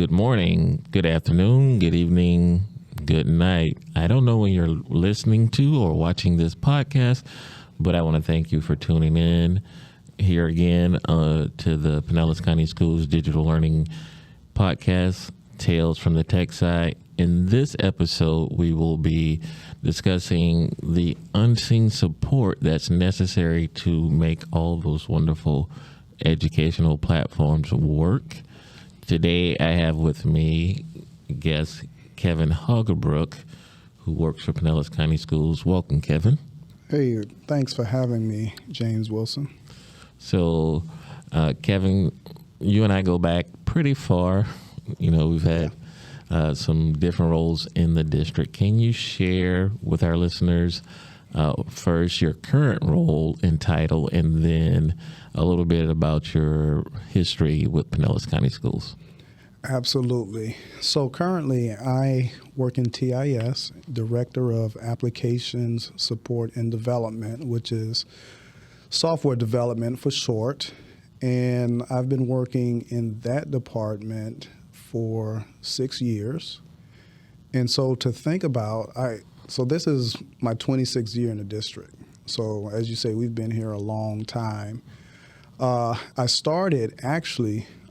Good morning, good afternoon, good evening, good night. I don't know when you're listening to or watching this podcast, but I want to thank you for tuning in here again to the Pinellas County Schools Digital Learning Podcast, Tales from the Tech Side. In this episode, we will be discussing the unseen support that's necessary to make all those wonderful educational platforms work. Today, I have with me guest Kevin Hagerbrook, who works for Pinellas County Schools. Welcome, Kevin. Hey, thanks for having me, James Wilson. So, Kevin, you and I go back pretty far. You know, we've had some different roles in the district. Can you share with our listeners first your current role and title, and then a little bit about your history with Pinellas County Schools? Absolutely. So currently I work in TIS, Director of Applications Support and Development, which is software development for short. And I've been working in that department for 6 years. And so to think about, so this is my 26th year in the district. So as you say, we've been here a long time. I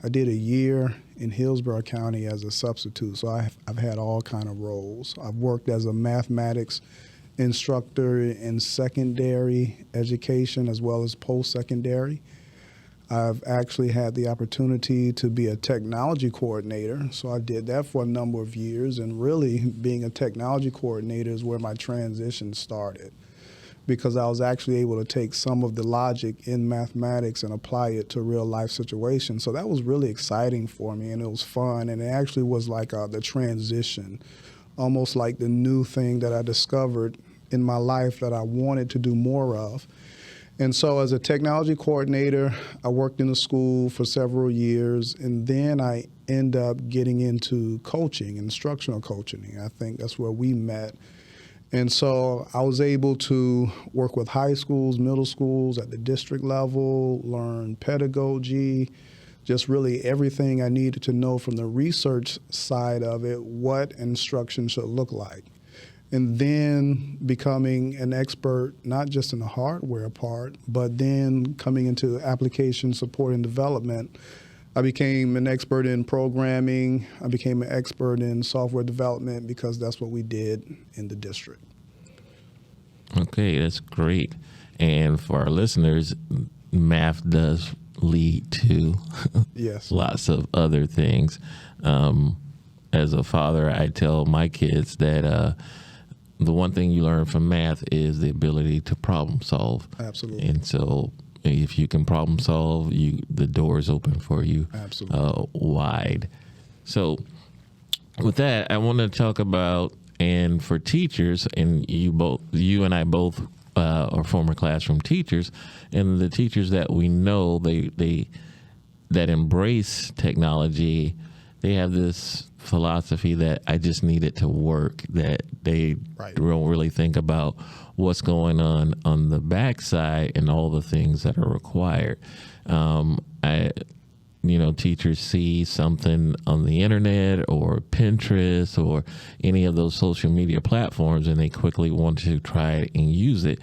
did a year in Hillsborough County as a substitute, so I've had all kind of roles. I've worked as a mathematics instructor in secondary education as well as post-secondary. I've actually had the opportunity to be a technology coordinator, so I did that for a number of years, and really being a technology coordinator is where my transition started, because I was actually able to take some of the logic in mathematics and apply it to real life situations. So that was really exciting for me, and it was fun, and it actually was like the transition, almost like the new thing that I discovered in my life that I wanted to do more of. And so as a technology coordinator, I worked in the school for several years, and then I ended up getting into coaching, instructional coaching. I think that's where we met. And so I was able to work with high schools, middle schools at the district level, learn pedagogy, just really everything I needed to know from the research side of it, what instruction should look like. And then becoming an expert, not just in the hardware part, but then coming into application support and development. I became an expert in programming. I became an expert in software development because that's what we did in the district. Okay, that's great. And for our listeners, math does lead to yes, lots of other things. As a father, I tell my kids that the one thing you learn from math is the ability to problem solve. Absolutely. And so if you can problem solve, the door is open for you. Absolutely. Wide. So with that, I want to talk about, and for teachers, and you and I both are former classroom teachers, and the teachers that we know, that embrace technology, they have this philosophy that I just need it to work, that they don't really think about what's going on the backside and all the things that are required. Teachers see something on the internet or Pinterest or any of those social media platforms, and they quickly want to try and use it.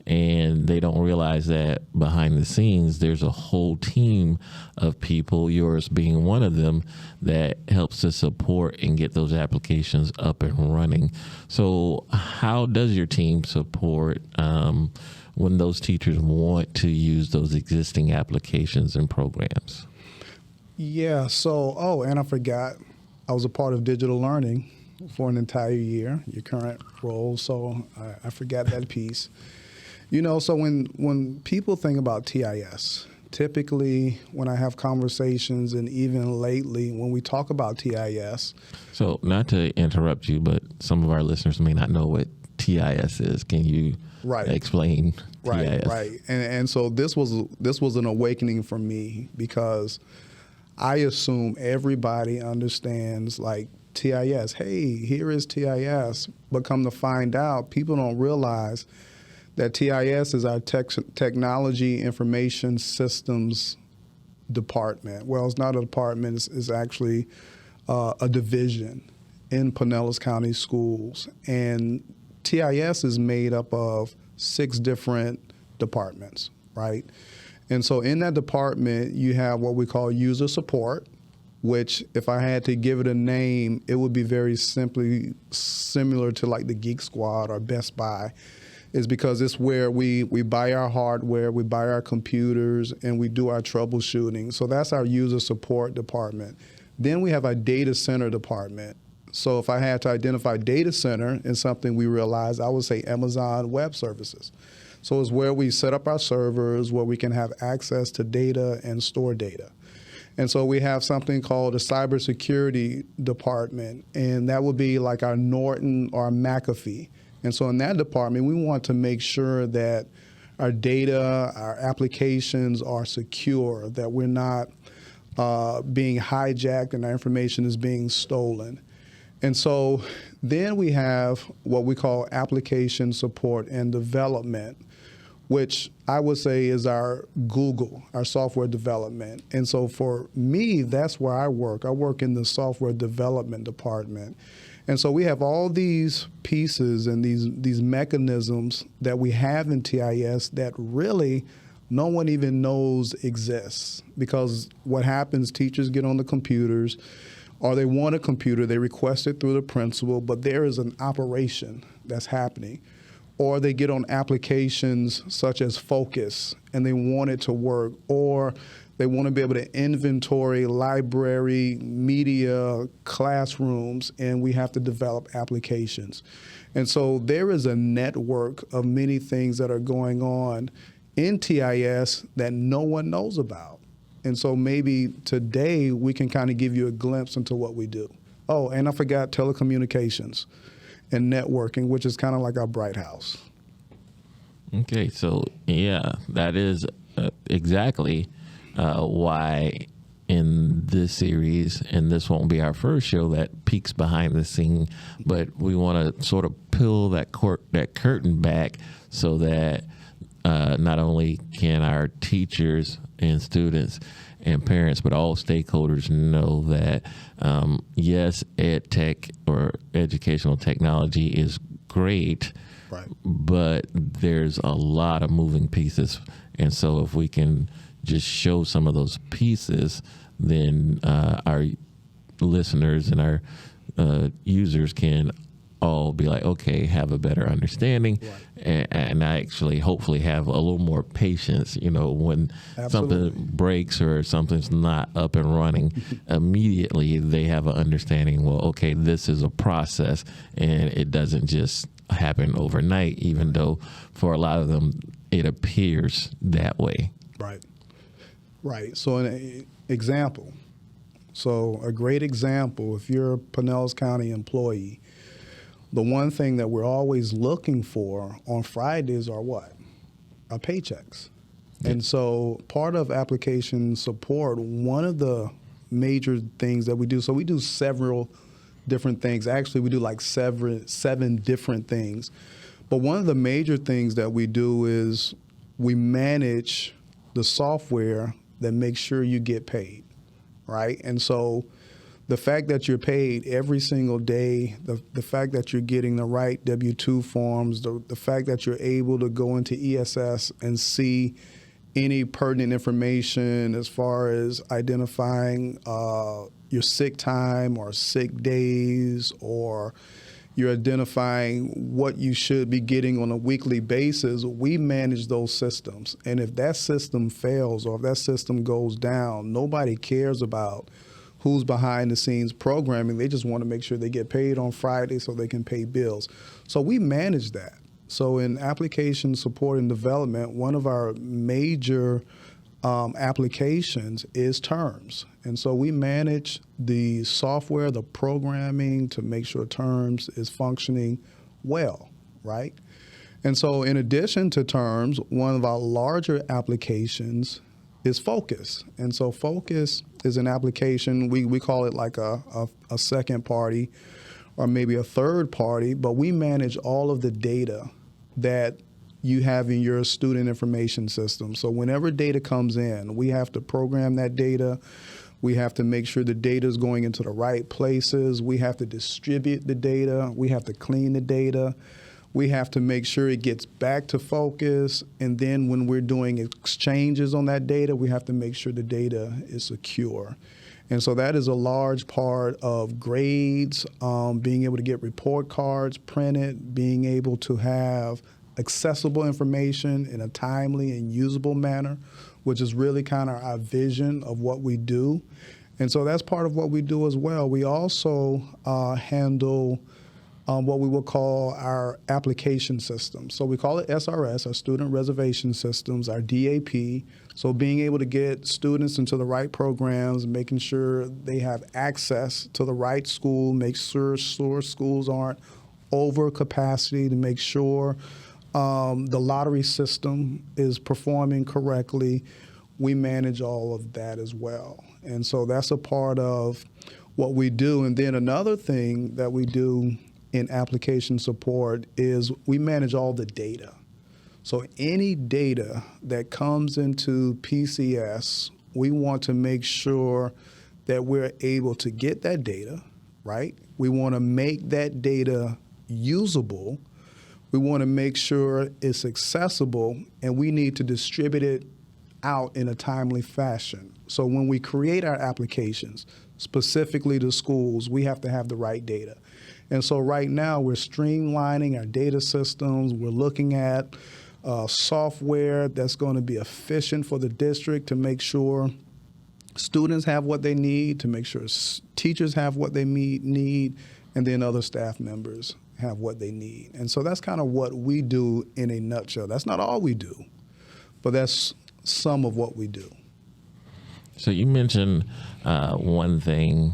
And they don't realize that behind the scenes, there's a whole team of people, yours being one of them, that helps to support and get those applications up and running. So how does your team support when those teachers want to use those existing applications and programs? Yeah, and I forgot, I was a part of digital learning for an entire year, your current role, so I forgot that piece. So when people think about TIS, typically when I have conversations, and even lately when we talk about TIS. So not to interrupt you, but some of our listeners may not know what TIS is. Can you explain TIS? Right. And so this was an awakening for me, because I assume everybody understands like TIS. Hey, here is TIS. But come to find out, people don't realize that TIS is our Technology Information Systems Department. Well, it's not a department. It's actually a division in Pinellas County Schools. And TIS is made up of 6 different departments, right? And so in that department, you have what we call user support, which if I had to give it a name, it would be very simply similar to like the Geek Squad or Best Buy, is because it's where we buy our hardware, we buy our computers, and we do our troubleshooting. So that's our user support department. Then we have our data center department. So if I had to identify data center in something we realized, I would say Amazon Web Services. So it's where we set up our servers, where we can have access to data and store data. And so we have something called a cybersecurity department, and that would be like our Norton or McAfee. And so in that department, we want to make sure that our data, our applications are secure, that we're not being hijacked and our information is being stolen. And so then we have what we call application support and development, which I would say is our Google, our software development. And so for me, that's where I work. I work in the software development department. And so we have all these pieces and these mechanisms that we have in TIS that really no one even knows exists. Because what happens, teachers get on the computers, or they want a computer, they request it through the principal, but there is an operation that's happening. Or they get on applications such as Focus and they want it to work, or they want to be able to inventory library, media, classrooms, and we have to develop applications. And so there is a network of many things that are going on in TIS that no one knows about. And so maybe today we can kind of give you a glimpse into what we do. Oh, and I forgot telecommunications and networking, which is kind of like our Bright House. Okay, so yeah, that is exactly why in this series, and this won't be our first show that peeks behind the scene, but we want to sort of peel that curtain back so that not only can our teachers and students and parents, but all stakeholders know that, yes, ed tech or educational technology is great, right, but there's a lot of moving pieces. And so if we can just show some of those pieces, then our listeners and our users can all be like, okay, have a better understanding, right, and actually hopefully have a little more patience, when Absolutely. something breaks or something's not up and running, immediately they have an understanding, well, okay, this is a process and it doesn't just happen overnight, even though for a lot of them it appears that way. Right. Right. So an example. So a great example, if you're a Pinellas County employee, the one thing that we're always looking for on Fridays are what? Our paychecks. And so part of application support, one of the major things that we do, so we do several different things. Actually, we do like seven different things. But one of the major things that we do is we manage the software that makes sure you get paid, right? And so the fact that you're paid every single day, the fact that you're getting the right W-2 forms, the fact that you're able to go into ESS and see any pertinent information as far as identifying your sick time or sick days, or you're identifying what you should be getting on a weekly basis, we manage those systems. And if that system fails or if that system goes down, nobody cares about who's behind the scenes programming. They just want to make sure they get paid on Friday so they can pay bills. So we manage that. So in application support and development, one of our major applications is terms. And so we manage the software, the programming to make sure terms is functioning well, right? And so in addition to terms, one of our larger applications is Focus. And so Focus is an application, we call it like a second party or maybe a third party, but we manage all of the data that you have in your student information system. So whenever data comes in, we have to program that data. We have to make sure the data is going into the right places. We have to distribute the data. We have to clean the data. We have to make sure it gets back to focus. And then when we're doing exchanges on that data, we have to make sure the data is secure. And so that is a large part of grades, being able to get report cards printed, being able to have accessible information in a timely and usable manner, which is really kind of our vision of what we do. And so that's part of what we do as well. We also handle what we will call our application system. So we call it SRS, our Student Reservation Systems, our DAP. So being able to get students into the right programs, making sure they have access to the right school, make sure schools aren't over capacity, to make sure the lottery system is performing correctly. We manage all of that as well. And so that's a part of what we do. And then another thing that we do in application support is we manage all the data. So any data that comes into PCS, we want to make sure that we're able to get that data, right? We want to make that data usable. We want to make sure it's accessible, and we need to distribute it out in a timely fashion. So when we create our applications, specifically to schools, we have to have the right data. And so right now we're streamlining our data systems. We're looking at software that's going to be efficient for the district to make sure students have what they need, to make sure teachers have what they need, and then other staff members have what they need. And so that's kind of what we do in a nutshell. That's not all we do, but that's some of what we do. So you mentioned one thing,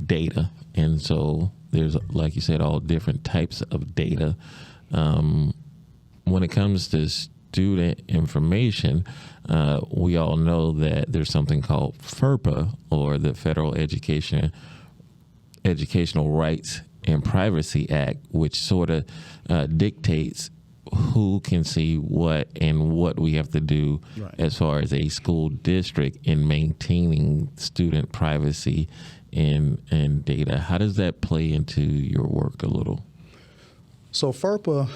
data. And so there's, like you said, all different types of data. When it comes to student information, we all know that there's something called FERPA, or the Federal Educational Rights and Privacy Act, which sort of dictates who can see what and what we have to do as far as a school district in maintaining student privacy and data. How does that play into your work a little? So FERPA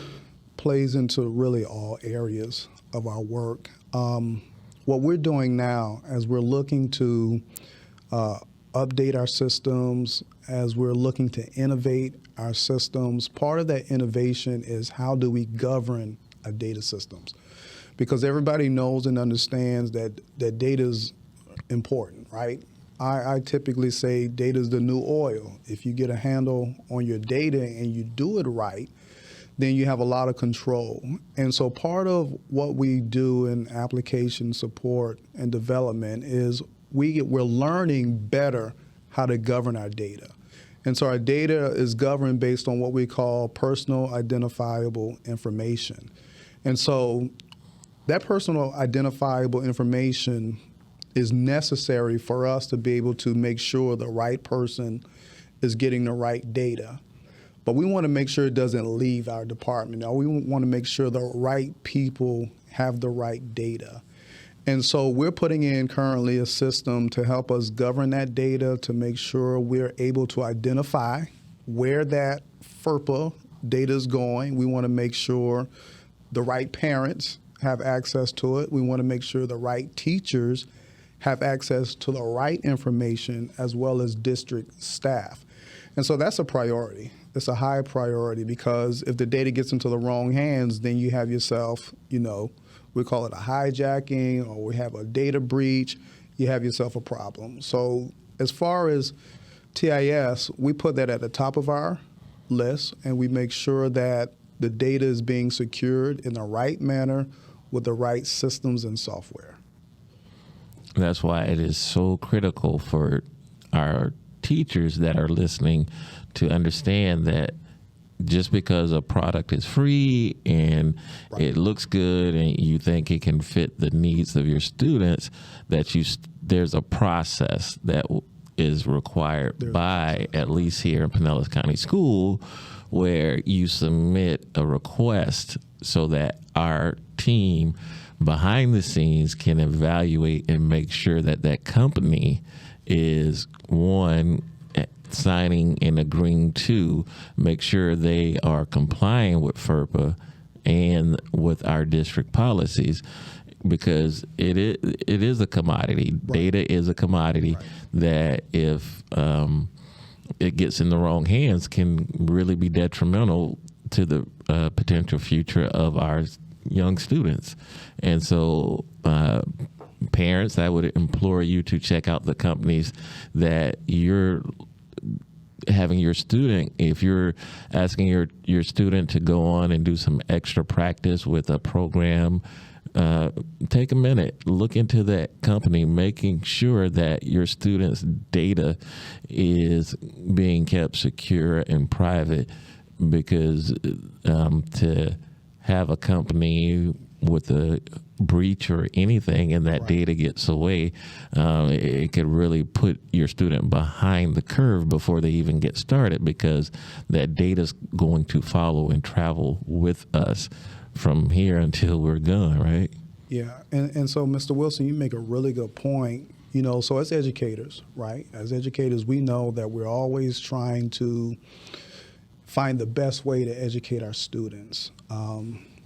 plays into really all areas of our work. What we're doing now, as we're looking to update our systems, as we're looking to innovate our systems, part of that innovation is how do we govern our data systems? Because everybody knows and understands that data is important, right? I typically say data is the new oil. If you get a handle on your data and you do it right, then you have a lot of control. And so part of what we do in application support and development is we're learning better how to govern our data. And so our data is governed based on what we call personal identifiable information. And so that personal identifiable information is necessary for us to be able to make sure the right person is getting the right data. But we want to make sure it doesn't leave our department. Now, we want to make sure the right people have the right data. And so we're putting in currently a system to help us govern that data, to make sure we're able to identify where that FERPA data is going. We want to make sure the right parents have access to it. We want to make sure the right teachers have access to the right information, as well as district staff. And so that's a priority. It's a high priority, because if the data gets into the wrong hands, then you have yourself, we call it a hijacking, or we have a data breach, you have yourself a problem. So as far as TIS, we put that at the top of our list, and we make sure that the data is being secured in the right manner with the right systems and software. That's why it is so critical for our teachers that are listening to understand that just because a product is free and it looks good and you think it can fit the needs of your students, that there's a process that is required by, at least here in Pinellas County School, where you submit a request so that our team behind the scenes can evaluate and make sure that that company is, one, signing and agreeing to make sure they are complying with FERPA and with our district policies, because it is a commodity. Right. Data is a commodity. Right. That if it gets in the wrong hands can really be detrimental to the potential future of our young students. And so parents, I would implore you to check out the companies that you're having your student. If you're asking your student to go on and do some extra practice with a program, take a minute, look into that company, making sure that your student's data is being kept secure and private, because to have a company with a breach or anything and that right. data gets away, it could really put your student behind the curve before they even get started, because that data is going to follow and travel with us from here until we're gone, right? Yeah, and so, Mr. Wilson, you make a really good point. You know, so as educators, right, as educators, we know that we're always trying to find the best way to educate our students.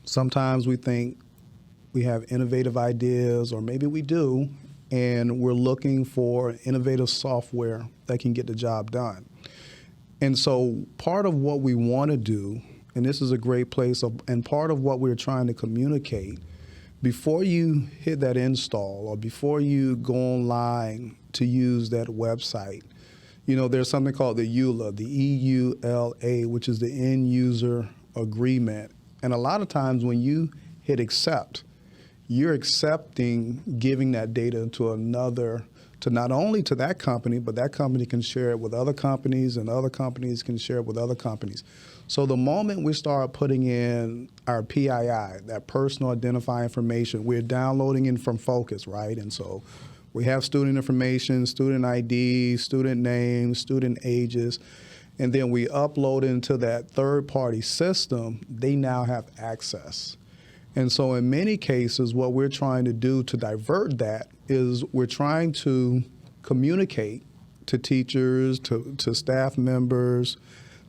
Sometimes we think we have innovative ideas, or maybe we do, and we're looking for innovative software that can get the job done. And so part of what we want to do, and this is a great place, and part of what we're trying to communicate, before you hit that install or before you go online to use that website, you know, there's something called the EULA, the EULA, which is the end user agreement. And a lot of times when you hit accept, you're accepting giving that data to another, to not only to that company, but that company can share it with other companies, and other companies can share it with other companies. So the moment we start putting in our PII, that personal identifying information, we're downloading in from Focus, right? And so we have student information, student ID, student names, student ages, and then we upload into that third-party system. They now have access. And so in many cases, what we're trying to do to divert that is we're trying to communicate to teachers, to staff members,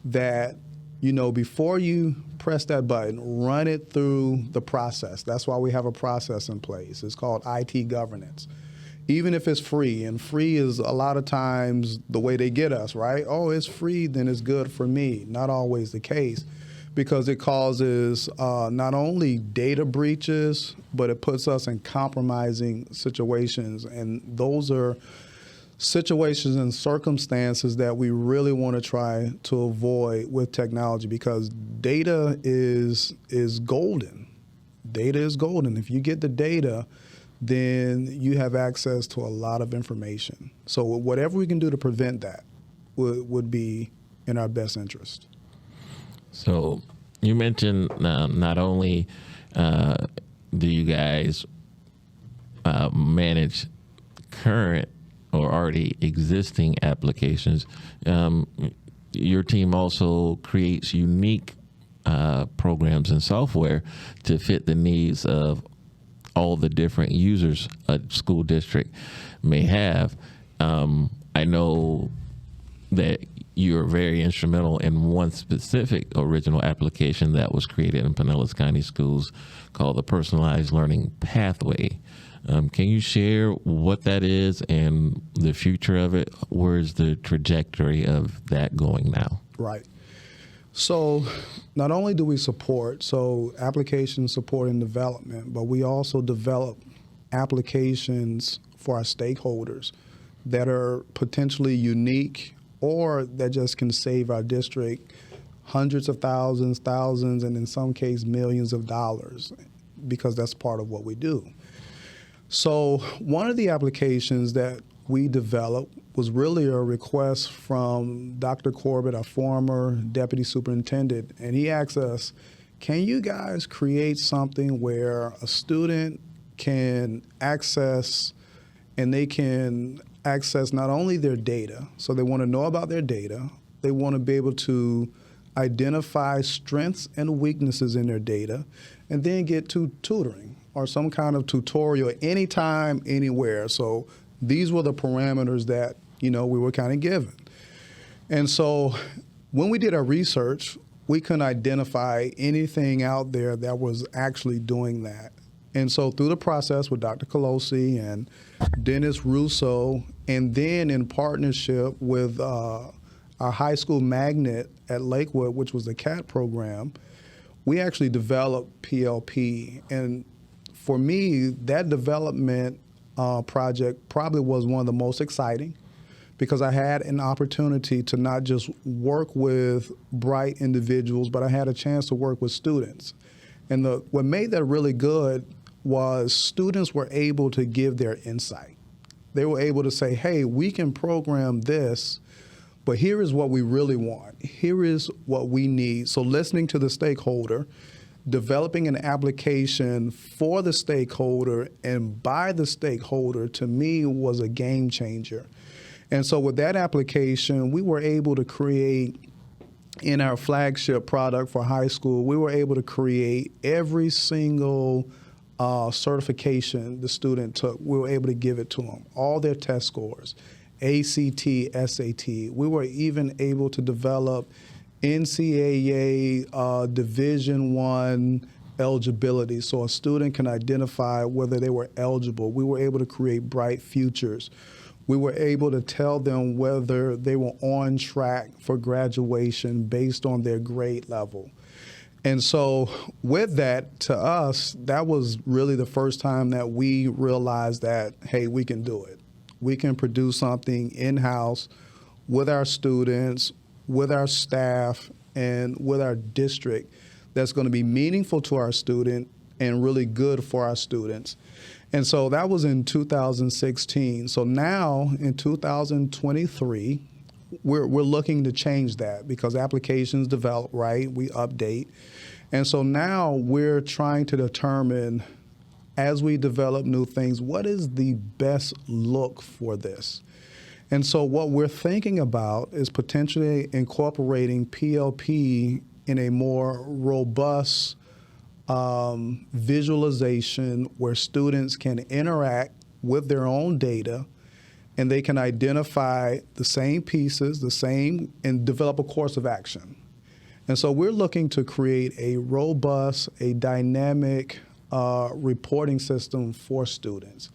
that, you know, before you press that button, run it through the process. That's why we have a process in place. It's called IT governance. Even if it's free, and free is a lot of times the way they get us, right? Oh, it's free, then it's good for me. Not always the case, because it causes not only data breaches, but it puts us in compromising situations. And those are situations and circumstances that we really want to try to avoid with technology, because data is golden. Data is golden. If you get the data, then you have access to a lot of information. So whatever we can do to prevent that would be in our best interest. So you mentioned not only do you guys manage current or already existing applications, your team also creates unique programs and software to fit the needs of all the different users a school district may have. I know that you're very instrumental in one specific original application that was created in Pinellas County Schools called the Personalized Learning Pathway. Can you share what that is and the future of it? Where's the trajectory of that going now? Right. So not only do we support, application support and development, but we also develop applications for our stakeholders that are potentially unique, or that just can save our district hundreds of thousands, and in some cases millions of dollars, because that's part of what we do. So one of the applications that we developed was really a request from Dr. Corbett, our former deputy superintendent, and he asked us, can you guys create something where a student can access, and they can access not only their data, so they want to know about their data, they want to be able to identify strengths and weaknesses in their data, and then get to tutoring or some kind of tutorial anytime, anywhere. So these were the parameters that, we were kind of given. And so when we did our research, we couldn't identify anything out there that was actually doing that. And so through the process with Dr. Colosi and Dennis Russo, and then in partnership with our high school magnet at Lakewood, which was the CAT program, we actually developed PLP. And for me, that development project probably was one of the most exciting, because I had an opportunity to not just work with bright individuals, but I had a chance to work with students. And what made that really good was students were able to give their insight. They were able to say, hey, we can program this, but here is what we really want. Here is what we need. So listening to the stakeholder, developing an application for the stakeholder and by the stakeholder, to me, was a game changer. And so with that application, we were able to create, in our flagship product for high school, we were able to create every single certification the student took. We were able to give it to them, all their test scores, ACT, SAT. We were even able to develop NCAA Division I eligibility, so a student can identify whether they were eligible. We were able to create bright futures. We were able to tell them whether they were on track for graduation based on their grade level. And so with that, to us, that was really the first time that we realized that, hey, we can do it. We can produce something in-house with our students, with our staff, and with our district that's going to be meaningful to our student and really good for our students. And so that was in 2016. So now in 2023, we're looking to change that, because applications develop, right? We update. And so now we're trying to determine, as we develop new things, what is the best look for this? And so what we're thinking about is potentially incorporating PLP in a more robust visualization where students can interact with their own data, and they can identify the same pieces, and develop a course of action. And so we're looking to create a robust, a dynamic reporting system for students.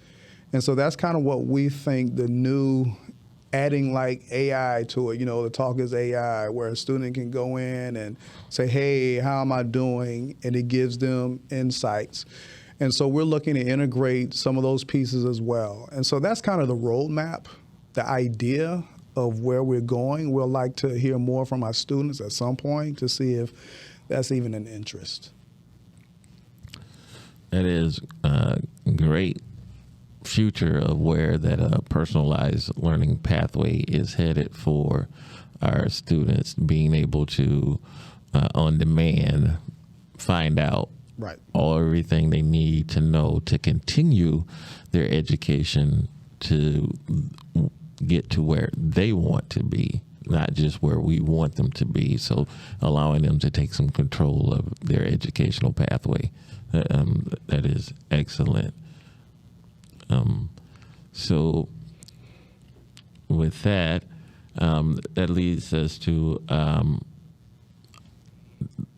And so that's kind of what we think the new, adding like AI to it, the talk is AI, where a student can go in and say, hey, how am I doing? And it gives them insights. And so we're looking to integrate some of those pieces as well. And so that's kind of the roadmap, the idea of where we're going. We'll like to hear more from our students at some point to see if that's even an interest. That is a great future of where that personalized learning pathway is headed for our students, being able to, on demand, find out right, everything they need to know to continue their education to get to where they want to be, not just where we want them to be. So allowing them to take some control of their educational pathway. That is excellent. So with that, that leads us to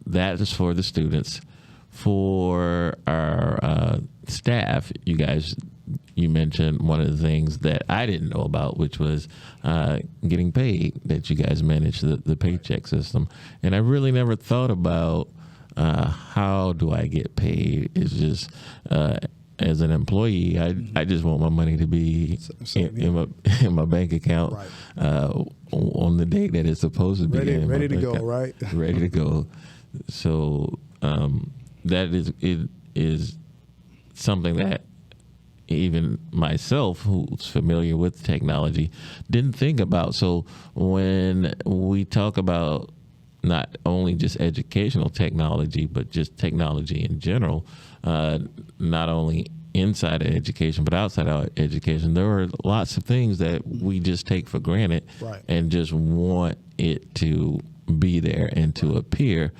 that is for the students. For our staff, you mentioned one of the things that I didn't know about, which was getting paid, that you guys manage the paycheck system. And I really never thought about how do I get paid. It's just as an employee, I just want my money to be in my bank account right, on the day that it's supposed to be. Ready to go, right? Ready to go. So that is something that even myself, who's familiar with technology, didn't think about. So when we talk about not only just educational technology, but just technology in general, not only inside of education, but outside of education, there are lots of things that we just take for granted, right, and just want it to be there and to appear,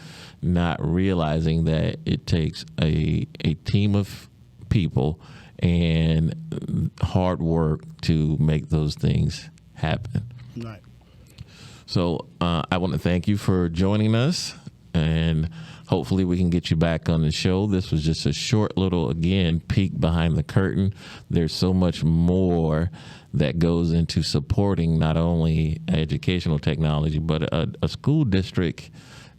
not realizing that it takes a team of people and hard work to make those things happen. Right. So I want to thank you for joining us, and hopefully we can get you back on the show. This was just a short little, again, peek behind the curtain. There's so much more that goes into supporting not only educational technology, but a school district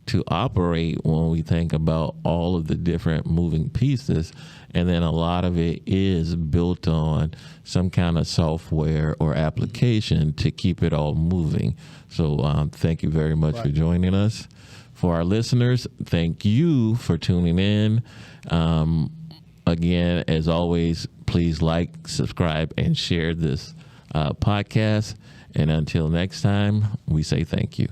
to operate when we think about all of the different moving pieces. And then a lot of it is built on some kind of software or application to keep it all moving. So thank you very much for joining us. For our listeners, thank you for tuning in. Again, as always, please like, subscribe, and share this podcast. And until next time, we say thank you.